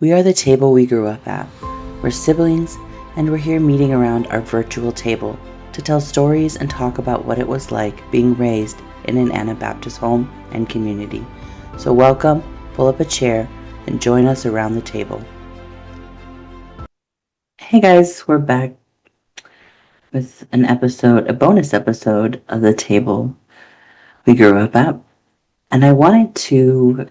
We are the table we grew up at. We're siblings, and we're here meeting around our virtual table to tell stories and talk about what it was like being raised in an Anabaptist home and community. So welcome, pull up a chair, and join us around the table. Hey guys, we're back with a bonus episode of the table we grew up at. And I wanted to,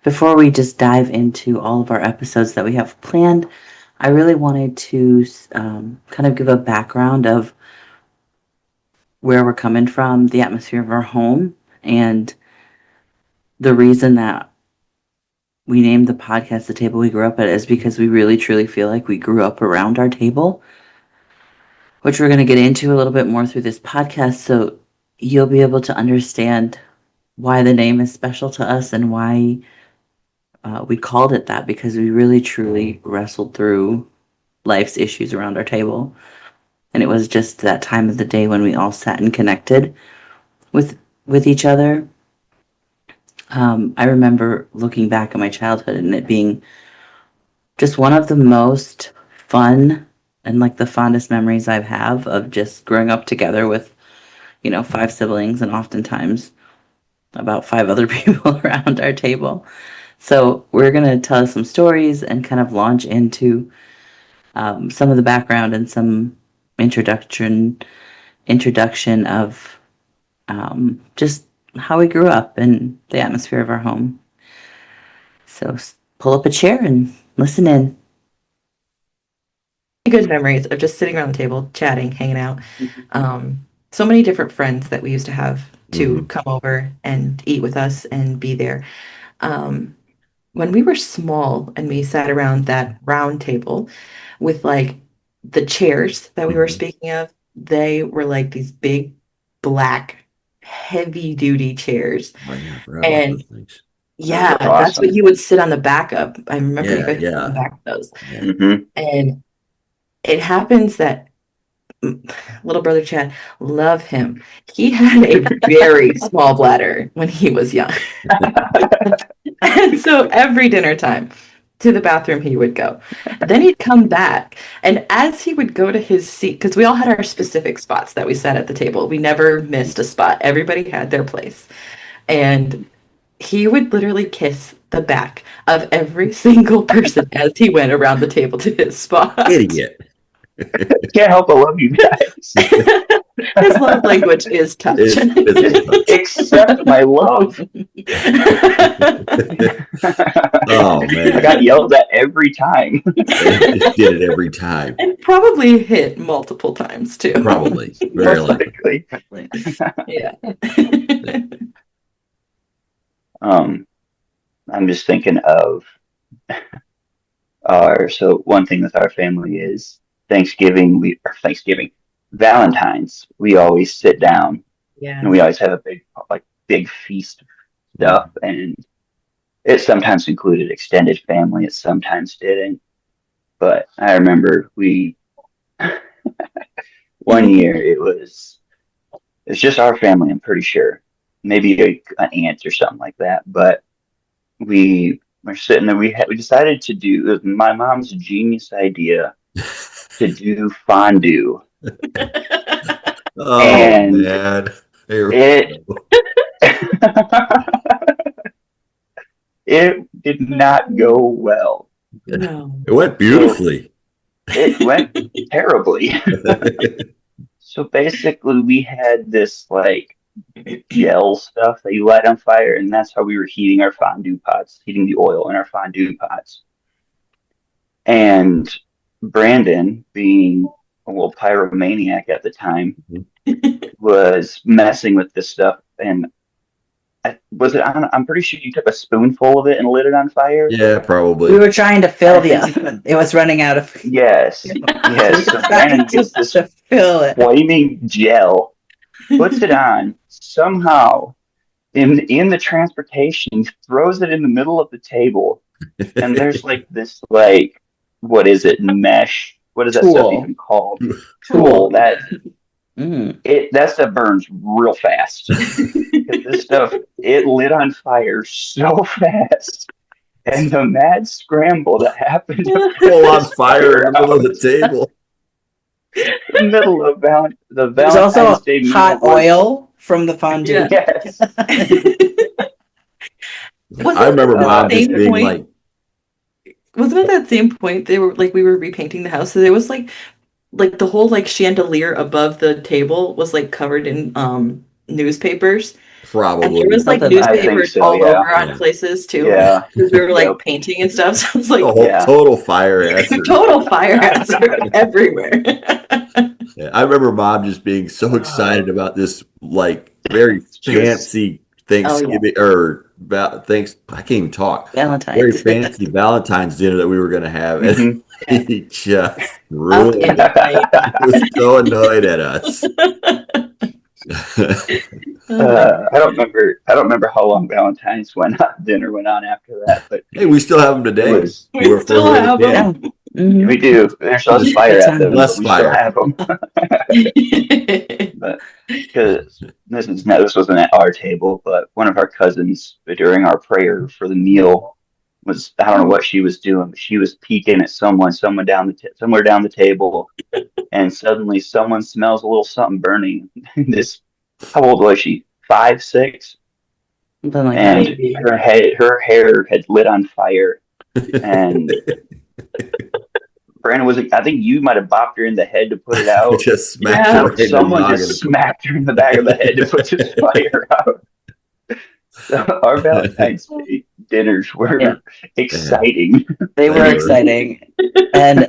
before we just dive into all of our episodes that we have planned, I really wanted to kind of give a background of where we're coming from, the atmosphere of our home, and the reason that we named the podcast The Table We Grew Up At is because we really truly feel like we grew up around our table, which we're going to get into a little bit more through this podcast, so you'll be able to understand why the name is special to us and why we called it that, because we really truly wrestled through life's issues around our table. And it was just that time of the day when we all sat and connected with each other. I remember looking back at my childhood and it being just one of the most fun and like the fondest memories I have of just growing up together with, 5 siblings and oftentimes about 5 other people around our table. So we're going to tell some stories and kind of launch into some of the background and some introduction of just how we grew up and the atmosphere of our home. So pull up a chair and listen in. Good memories of just sitting around the table, chatting, hanging out. So many different friends that we used to have to come over and eat with us and be there. When we were small and we sat around that round table with like the chairs that we were speaking of, they were like these big, black, heavy duty chairs. Oh, yeah, I forgot about And those things. yeah, Those are that's what awesome. you would sit on the back of. I remember you Yeah, could sit on yeah. the back of those. Yeah. Mm-hmm. And it happens that little brother Chad, love him. He had a very small bladder when he was young. And so every dinner time to the bathroom he would go. Then he'd come back. And as he would go to his seat, because we all had our specific spots that we sat at the table, we never missed a spot. Everybody had their place. And he would literally kiss the back of every single person as he went around the table to his spot. Idiot. Can't help but love you guys. His love language is touch. Accept my love. Oh, man. I got yelled at every time. They just did it every time. And probably hit multiple times too. Probably. Very Most likely. likely. Yeah. I'm just thinking of so one thing with our family is Valentine's, we always sit down Yeah. and we always have a big feast of stuff, and it sometimes included extended family, it sometimes didn't. But I remember one year it's just our family, I'm pretty sure. Maybe an aunt or something like that. But we were sitting there, we decided to do, it was my mom's genius idea to do fondue. Oh, And man. It did not go well. No. It went beautifully. It went terribly. So basically, we had this like gel stuff that you light on fire, and that's how we were heating our fondue pots, heating the oil in our fondue pots. And Brandon, being a little pyromaniac at the time, was messing with this stuff. And I'm pretty sure you took a spoonful of it and lit it on fire. Yeah, probably. We were trying to fill it was running out of. Yes. So Brandon gets this to fill it. flaming gel, puts it on, somehow in the transportation, throws it in the middle of the table, and there's like this what is it, mesh? What is that stuff even called? Tool. That stuff burns real fast. This stuff, it lit on fire so fast. and the mad scramble that happened Full on fire in the middle of the table. the middle of the There's Valentine's also Day meal hot was- oil from the fondue. Yes. Was I it remember the mom just same being point? like, Wasn't it that same point they were like we were repainting the house? So there was like the whole like chandelier above the table was like covered in newspapers. And there probably was like Something like that. I think newspapers so, all yeah. over on Yeah. places too. Yeah. Because we were like Yep. painting and stuff. So I was a like whole Yeah. total fire hazard. total fire hazard everywhere. Yeah, I remember mom just being so excited about this, like very She was- fancy Thanksgiving thanks. I can't even talk. Very Valentine's. fancy Valentine's dinner that we were going to have, and Mhm. he just Up ruined in it. the night. He was so annoyed at us. I don't remember how long Valentine's dinner went on after that, but Hey, we still have them it today. was. We We're still further have again. Yeah. Mhm. We do. There's less fire at them, Less but we fire. still have them. But because this wasn't at our table, but one of our cousins during our prayer for the meal was, I don't know what she was doing, but she was peeking at someone somewhere down the table, and suddenly someone smells a little something burning. This, how old was she? 5, 6, Something like and that. her hair had lit on fire, and Brandon was, I think you might have bopped her in the head to put it out. Just smacked Yeah. her right in the Someone noggin. just smacked her in the back of the head to put this fire out. So our Valentine's Day dinners were Yeah. exciting. They were They were. exciting. And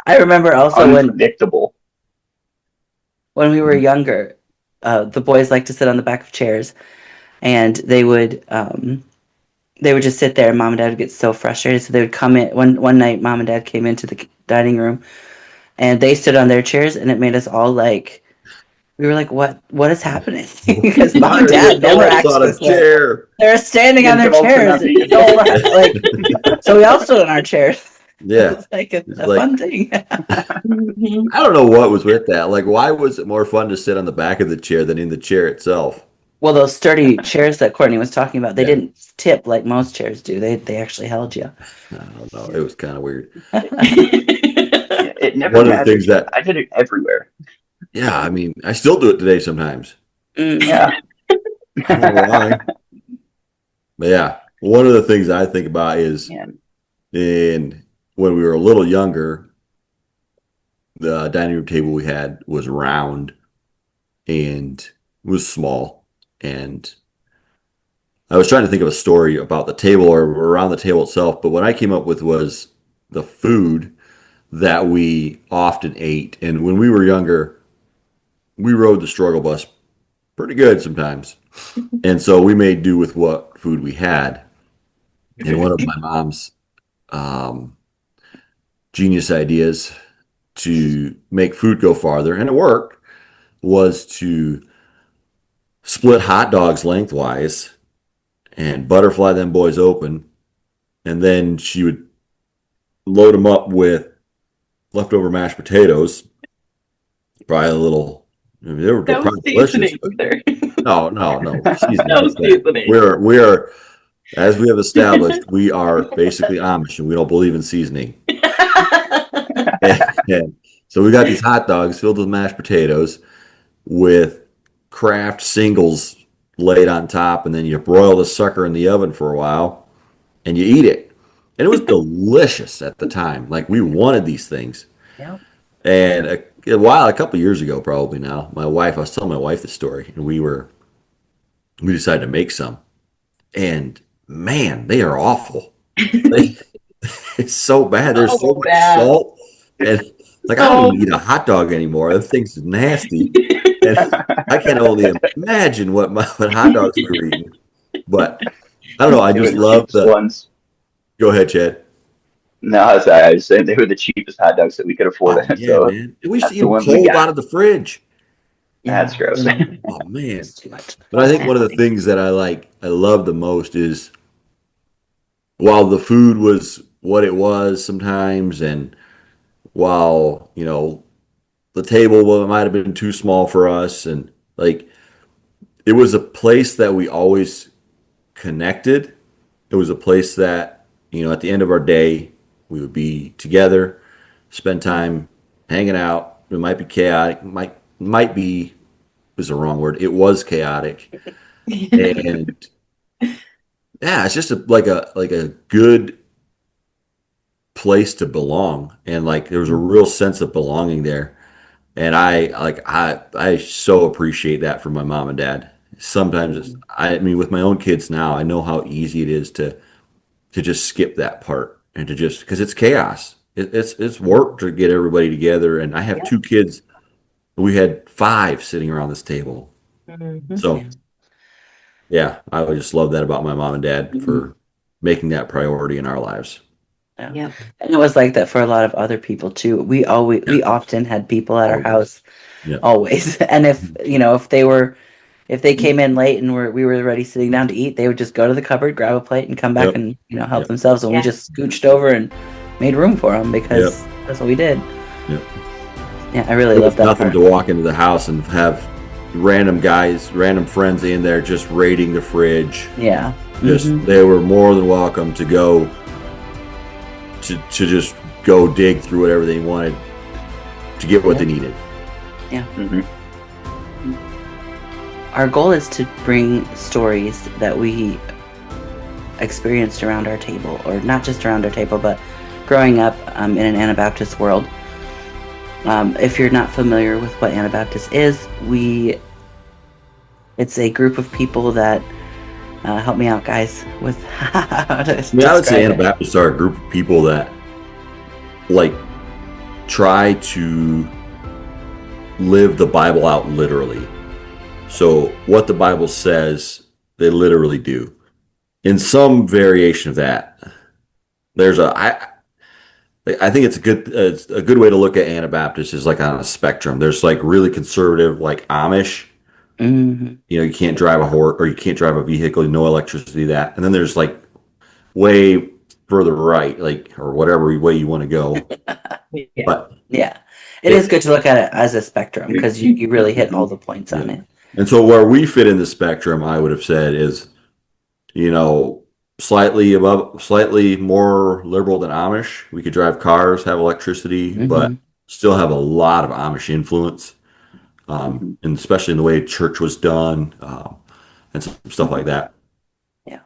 I remember also Unpredictable. when we were younger, the boys liked to sit on the back of chairs, and they would just sit there, and mom and dad would get so frustrated. So they would come in one night. Mom and dad came into the dining room, and they stood on their chairs, and it made us all like, we were like, what is happening? Because mom and dad never Adults acted on a this way. chair. They're standing on their Adults are chairs. not being So we all stood on our chairs. Yeah. It's like a It's a like- fun thing. Mhm. I don't know what was with that. Like, why was it more fun to sit on the back of the chair than in the chair itself? Well, those sturdy chairs that Courtney was talking about, they Yeah. didn't tip like most chairs do. They actually held you. I don't know. It was kind of weird. It never One of the mattered. things that, I did it everywhere. yeah, I mean, I still do it today sometimes. Mm. Yeah. I don't know why. But yeah, one of the things I think about is Man. when we were a little younger, the dining room table we had was round and was small. And I was trying to think of a story about the table or around the table itself, but what I came up with was the food that we often ate. And when we were younger, we rode the struggle bus pretty good sometimes. And so we made do with what food we had. And one of my mom's genius ideas to make food go farther, and it worked, was to split hot dogs lengthwise and butterfly them boys open. And then she would load them up with leftover mashed potatoes. Probably a little, I mean, they were No probably delicious. seasoning But either. no. Seasoning No is that. seasoning. We are, as we have established, we are basically Amish and we don't believe in seasoning. And so we got these hot dogs filled with mashed potatoes with Kraft singles laid on top, and then you broil the sucker in the oven for a while and you eat it. And it was delicious at the time. Like, we wanted these things. Yep. And a couple of years ago, probably now, I was telling my wife the story, and we decided to make some. And man, they are awful. It's so bad. There's so much bad. salt. And like, I don't even eat a hot dog anymore. That thing's nasty. And I can only imagine what hot dogs we were eating. But I don't know. I They were just the love cheapest ones. Go ahead, Chad. No, I was saying they were the cheapest hot dogs that we could afford. Oh, yeah, So man. We used that's to eat the them ones we cold got. out of the fridge. That's gross. Oh, man. It's too much. But I think one of the things that I love the most is, while the food was what it was sometimes, and while, the table might have been too small for us, and like, it was a place that we always connected. It was a place that at the end of our day, we would be together, spend time hanging out. It might be chaotic, might be is the wrong word. It was chaotic, and yeah, it's just like a good place to belong, and like there was a real sense of belonging there. And I so appreciate that from my mom and dad. Sometimes I mean, with my own kids now, I know how easy it is to just skip that part and to just because it's chaos. It's work to get everybody together. And I have two kids. We had five sitting around this table. Mhm. So yeah, I would just love that about my mom and dad for making that priority in our lives. Yeah. Yep. And it was like that for a lot of other people too. We often had people at our Always. house, Yeah. always. And if they came in late and we were already sitting down to eat, they would just go to the cupboard, grab a plate, and come back Yep. and help Yep. themselves. And we Yeah. just scooched over and made room for them because that's what we did. Yep. Yeah, I really It love was that nothing part. to walk into the house and have random friends in there just raiding the fridge. Yeah. Just Mhm. they were more than welcome to go to just go dig through whatever they wanted to get what they needed. Mhm. Our goal is to bring stories that we experienced around our table, or not just around our table, but growing up in an Anabaptist world. If you're not familiar with what Anabaptist is, it's a group of people that help me out, guys, with how to I mean, I would say describe it. Anabaptists are a group of people that like try to live the Bible out literally. So what the Bible says, they literally do. In some variation of that, I think it's a good way to look at Anabaptists is like on a spectrum. There's like really conservative, like Amish. Mhm. You can't drive a horse or you can't drive a vehicle, no electricity, that. And then there's like way further right, like or whatever way you want to go. Yeah. But Yeah, it is good to look at it as a spectrum because you really hit all the points on yeah. it. And so where we fit in the spectrum, I would have said is, slightly more liberal than Amish. We could drive cars, have electricity, but Mhm. still have a lot of Amish influence, and especially in the way church was done, and some stuff like that. Yeah.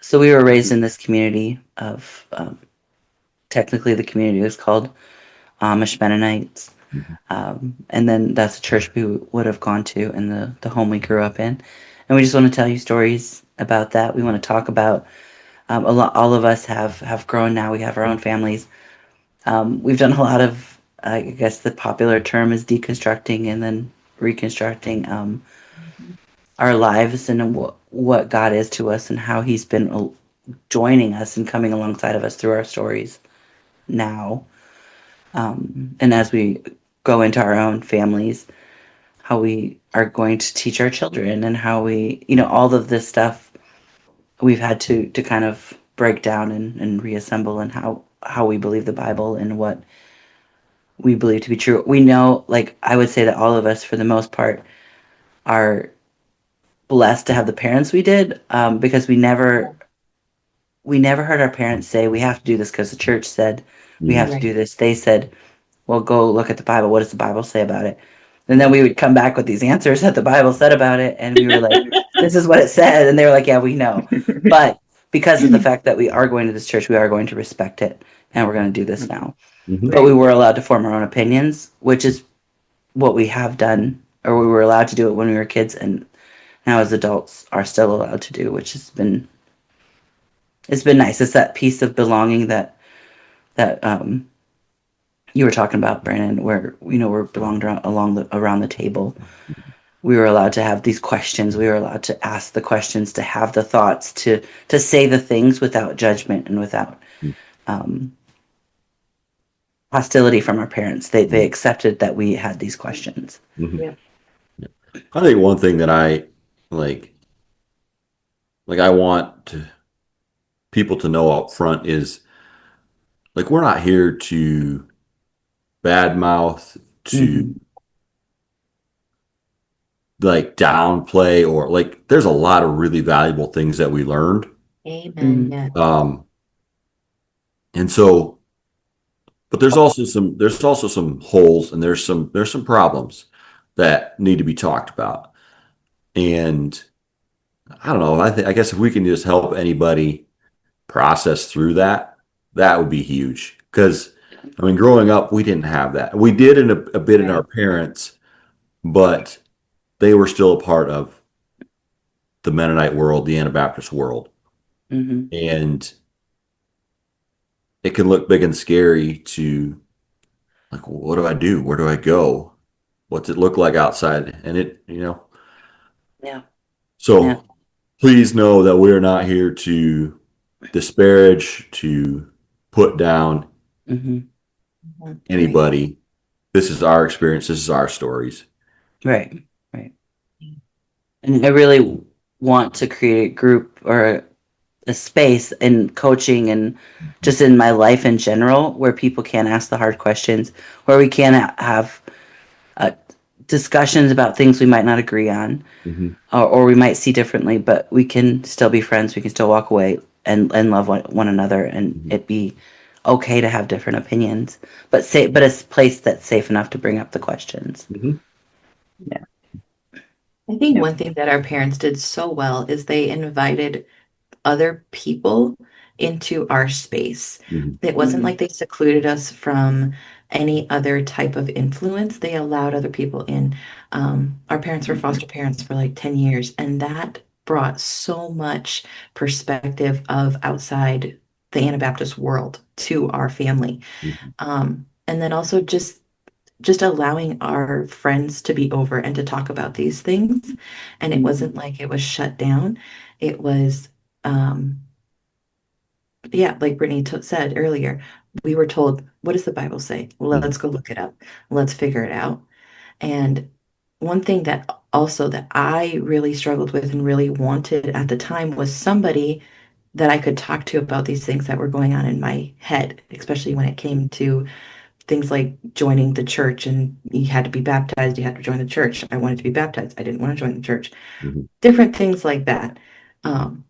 So we were raised in this community of technically the community was called Amish Mennonites. And then that's the church we would have gone to and the home we grew up in. And we just want to tell you stories about that. We want to talk about all of us have grown now. We have our own families. We've done a lot of, I guess the popular term is deconstructing and then reconstructing our lives and what God is to us and how He's been joining us and coming alongside of us through our stories now. And as we go into our own families, how we are going to teach our children and how we, all of this stuff we've had to kind of break down and reassemble and how we believe the Bible and what we believe to be true. We know, like, I would say that all of us, for the most part, are blessed to have the parents we did, because we never heard our parents say we have to do this because the church said we have to Right. do this. They said, well, go look at the Bible. What does the Bible say about it? And then we would come back with these answers that the Bible said about it, and we were like, this is what it said. And they were like, yeah, we know. But because of the fact that we are going to this church, we are going to respect it, and we're going to do this now. Mhm. But we were allowed to form our own opinions, which is what we have done, or we were allowed to do it when we were kids, and now as adults are still allowed to do, which it's been nice. It's that piece of belonging that you were talking about, Brandon, where we're belonged around the table. We were allowed to have these questions. We were allowed to ask the questions, to have the thoughts, to say the things without judgment and without um, hostility from our parents. They accepted that we had these questions. Mhm. Yeah. I think one thing that I I want people to know up front is like we're not here to badmouth, to Mhm. like downplay, or like there's a lot of really valuable things that we learned. Amen. Mhm. Yeah. And so, but there's also some holes, and there's some problems that need to be talked about. And I don't know, I guess if we can just help anybody process through that, that would be huge. Because I mean, growing up, we didn't have that. We did in a bit in our parents, but they were still a part of the Mennonite world, the Anabaptist world. Mm-hmm. And it can look big and scary to, like, well, what do I do? Where do I go? What's it look like outside? And it, Yeah. so Yeah. please know that we're not here to disparage, to put down Mm-hmm. anybody. This is our experience. This is our stories. Right. And I really want to create a group or a space in coaching and just in my life in general where people can ask the hard questions, where we can have discussions about things we might not agree on, or we might see differently, but we can still be friends. We can still walk away and love one another, and it be okay to have different opinions, but a place that's safe enough to bring up the questions. Yeah. I think Yeah. one thing that our parents did so well is they invited other people into our space. It wasn't like they secluded us from any other type of influence. They allowed other people in. Our parents were foster parents for like 10 years, and that brought so much perspective of outside the Anabaptist world to our family. And then also just allowing our friends to be over and to talk about these things. And it wasn't like it was shut down. It was, yeah, like Brittany said earlier, we were told, what does the Bible say? Let's go look it up. Let's figure it out. And one thing that also that I really struggled with and really wanted at the time was somebody that I could talk to about these things that were going on in my head, especially when it came to things like joining the church, and you had to be baptized, you had to join the church. I wanted to be baptized. I didn't want to join the church. Different things like that.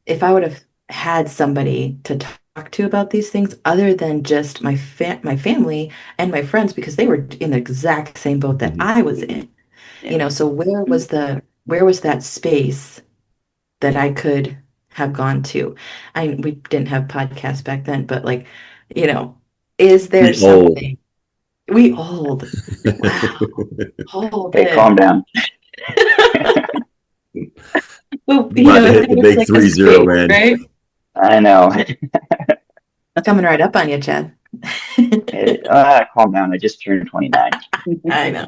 If I would have had somebody to talk to about these things other than just my family and my friends, because they were in the exact same boat that I was in, so where was that space that I could have gone to? We didn't have podcasts back then, but like, is there something? We old. Wow. Old. Hey, calm down. Well, Hit the big 3-0, man. right? I know. Coming right up on you, Chad. Calm down. I just turned 29. I know.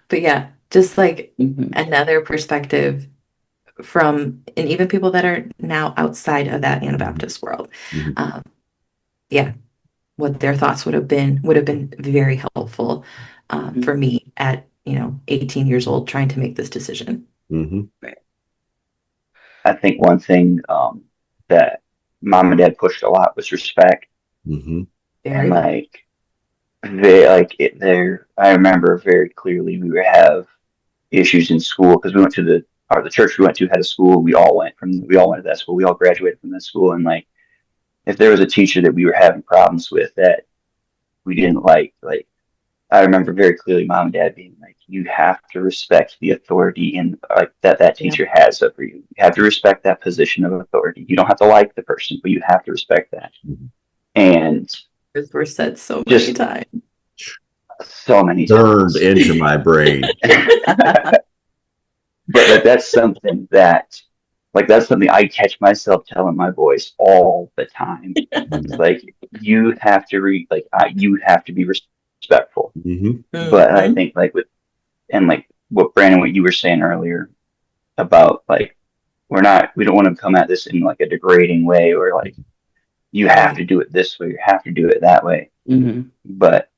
But yeah, just like another perspective from, and even people that are now outside of that Anabaptist world. Yeah, what their thoughts would have been very helpful for me at 18 years old trying to make this decision. Right. I think one thing that mom and dad pushed a lot was respect. Very And like I remember very clearly we would have issues in school because we went to the church we went to had a school. We all went to that school. We all graduated from that school, and like if there was a teacher that we were having problems with that we didn't like I remember very clearly mom and dad being like, you have to respect the authority in like that teacher has over you. You have to respect that position of authority. You don't have to like the person, but you have to respect that. And words were said so many times. So many burned into my brain. But that's something I catch myself telling my boys all the time. It's like you have to you have to be respectful. But I think like what Brandon, what you were saying earlier about like we don't want to come at this in like a degrading way or like you have to do it this way, you have to do it that way. But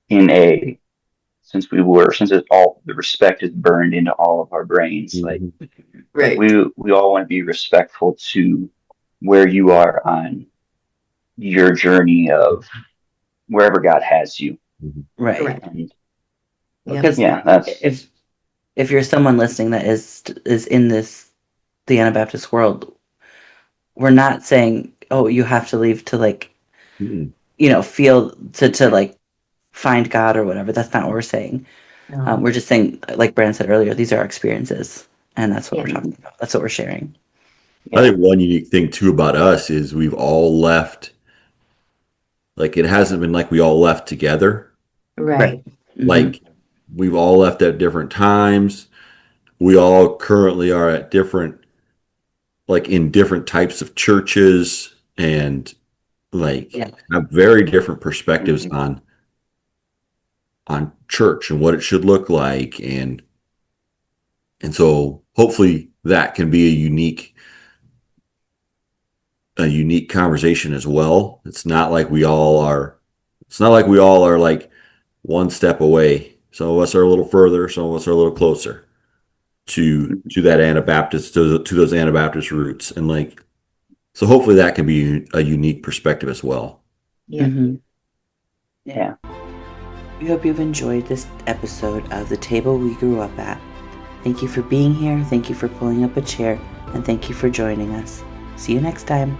since the respect is burned into all of our brains, like we all want to be respectful to where you are on your journey of wherever God has you. Right. And, because that's if you're someone listening that is in the Anabaptist world, we're not saying oh, you have to leave to like, Mm. feel to like find God or whatever. That's not what we're saying. No. We're just saying, like Brandon said earlier, these are our experiences, and that's what we're Yeah. talking about. That's what we're sharing. I think one unique thing too about us is we've all left. Like it hasn't been like we all left together. Right. Mhm. Like we've all left at different times. We all currently are at different, like in different types of churches, and like Yeah. have very different perspectives on church and what it should look like, and so hopefully that can be a unique conversation as well. It's not like we all are like one step away. Some of us are a little further, some of us are a little closer to that Anabaptist, to those Anabaptist roots. And like, so hopefully that can be a unique perspective as well. Yeah. Mhm. Yeah. We hope you've enjoyed this episode of The Table We Grew Up At. Thank you for being here. Thank you for pulling up a chair, and thank you for joining us. See you next time.